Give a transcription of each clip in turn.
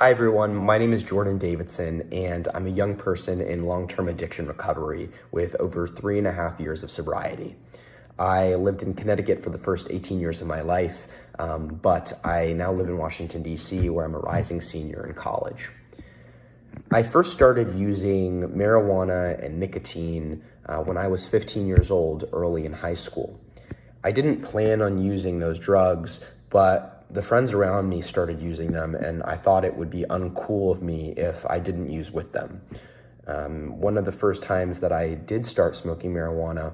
Hi everyone, my name is Jordan Davidson and I'm a young person in long-term addiction recovery with over 3.5 years of sobriety. I lived in Connecticut for the first 18 years of my life, but I now live in Washington, D.C., where I'm a rising senior in college. I first started using marijuana and nicotine when I was 15 years old, early in high school. I didn't plan on using those drugs, but the friends around me started using them, and I thought it would be uncool of me if I didn't use with them. One of the first times that I did start smoking marijuana,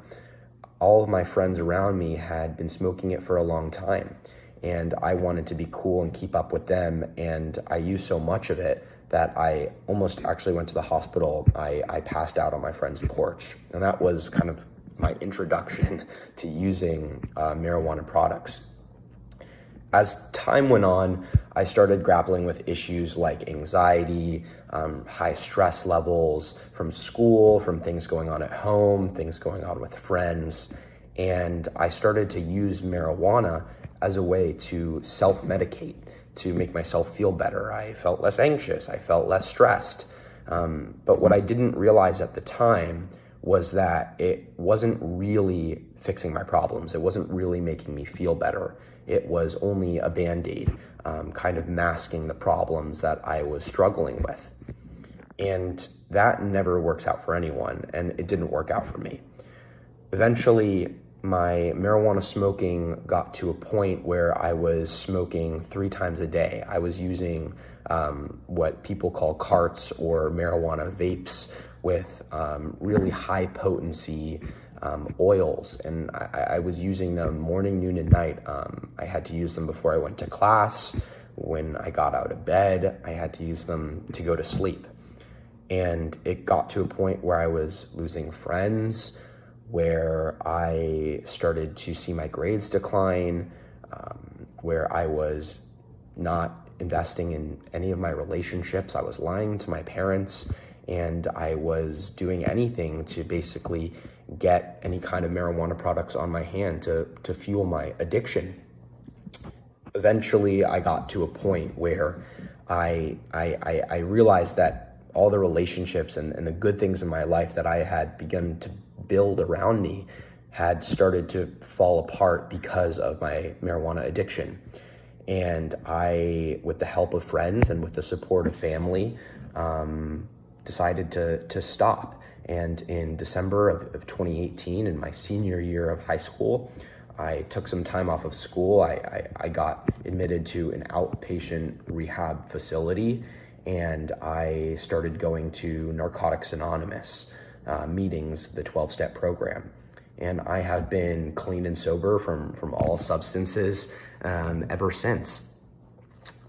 all of my friends around me had been smoking it for a long time, and I wanted to be cool and keep up with them, and I used so much of it that I almost actually went to the hospital. I passed out on my friend's porch, and that was kind of my introduction to using marijuana products. As time went on, I started grappling with issues like anxiety, high stress levels from school, from things going on at home, things going on with friends, and I started to use marijuana as a way to self-medicate, to make myself feel better. I felt less anxious, I felt less stressed, but what I didn't realize at the time was that it wasn't really fixing my problems. It wasn't really making me feel better. It was only a Band-Aid, kind of masking the problems that I was struggling with. And that never works out for anyone, and it didn't work out for me. Eventually, my marijuana smoking got to a point where I was smoking 3 times a day. I was using what people call carts or marijuana vapes with really high potency oils, and I was using them morning, noon, and night. I had to use them before I went to class. When I got out of bed, I had to use them to go to sleep. And it got to a point where I was losing friends, where I started to see my grades decline, where I was not investing in any of my relationships. I was lying to my parents, and I was doing anything to basically get any kind of marijuana products on my hand to fuel my addiction. Eventually, I got to a point where I realized that all the relationships and the good things in my life that I had begun to build around me had started to fall apart because of my marijuana addiction. And I, with the help of friends and with the support of family, decided to stop. And in December of 2018, in my senior year of high school, I took some time off of school. I got admitted to an outpatient rehab facility, and I started going to Narcotics Anonymous meetings, the 12-step program. And I have been clean and sober from all substances ever since.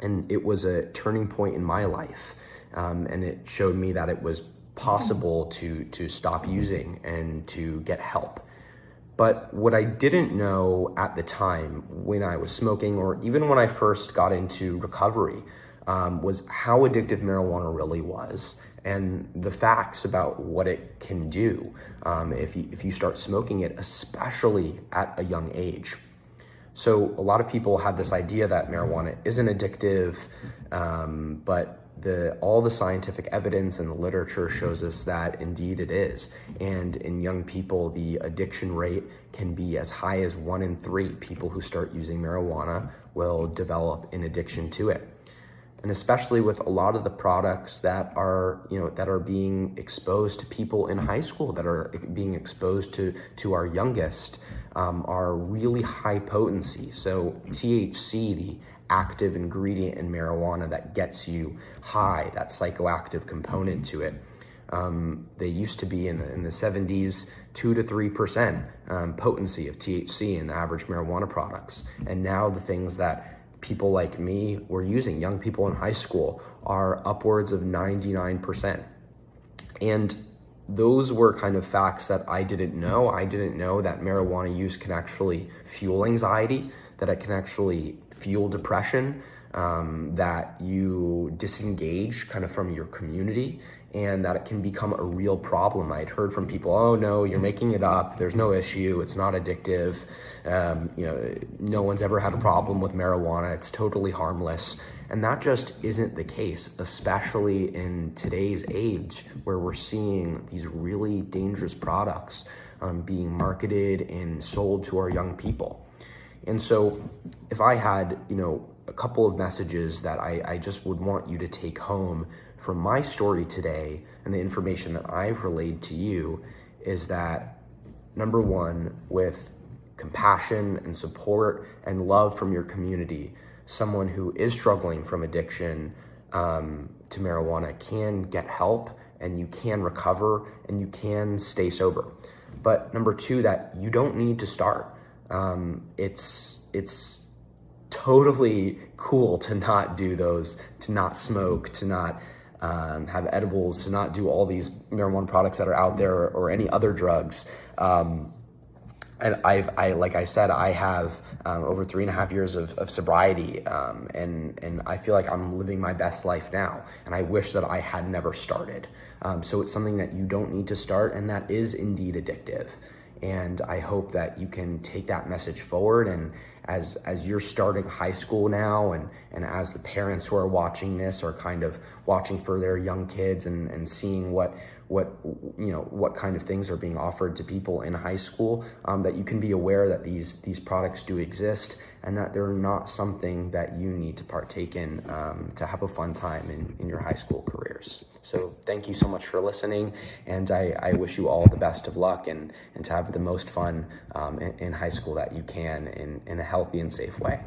And it was a turning point in my life. And it showed me that it was possible to stop using and to get help. But what I didn't know at the time when I was smoking, or even when I first got into recovery, was how addictive marijuana really was, and the facts about what it can do if you start smoking it, especially at a young age. So a lot of people have this idea that marijuana isn't addictive, but all the scientific evidence and the literature shows us that indeed it is. And in young people, the addiction rate can be as high as 1 in 3 people who start using marijuana will develop an addiction to it. And especially with a lot of the products that are being exposed to people in high school, that are being exposed to our youngest, are really high potency. So THC, the active ingredient in marijuana that gets you high, that psychoactive component to it, they used to be in the 70s, 2 to 3% potency of THC in the average marijuana products. And now the things that people like me were using, young people in high school, are upwards of 99%. And those were kind of facts that I didn't know. I didn't know that marijuana use can actually fuel anxiety, that it can actually fuel depression. that you disengage kind of from your community, and that it can become a real problem. I'd heard from people, oh no, you're making it up, there's no issue, it's not addictive, no one's ever had a problem with marijuana, it's totally harmless. And that just isn't the case, especially in today's age where we're seeing these really dangerous products being marketed and sold to our young people. And so if I had, a couple of messages that I just would want you to take home from my story today and the information that I've relayed to you, is that number one, with compassion and support and love from your community, someone who is struggling from addiction to marijuana can get help, and you can recover, and you can stay sober. But number two, that you don't need to start. It's totally cool to not do those, to not smoke, to not have edibles, to not do all these marijuana products that are out there, or any other drugs. And like I said, I have over 3.5 years of sobriety, and I feel like I'm living my best life now, and I wish that I had never started. So it's something that you don't need to start, and that is indeed addictive. And I hope that you can take that message forward, and as you're starting high school now, and as the parents who are watching this are kind of watching for their young kids and seeing what kind of things are being offered to people in high school, that you can be aware that these products do exist, and that they're not something that you need to partake in to have a fun time in your high school careers. So thank you so much for listening, and I wish you all the best of luck, and to have the most fun in high school that you can, in a healthy and safe way.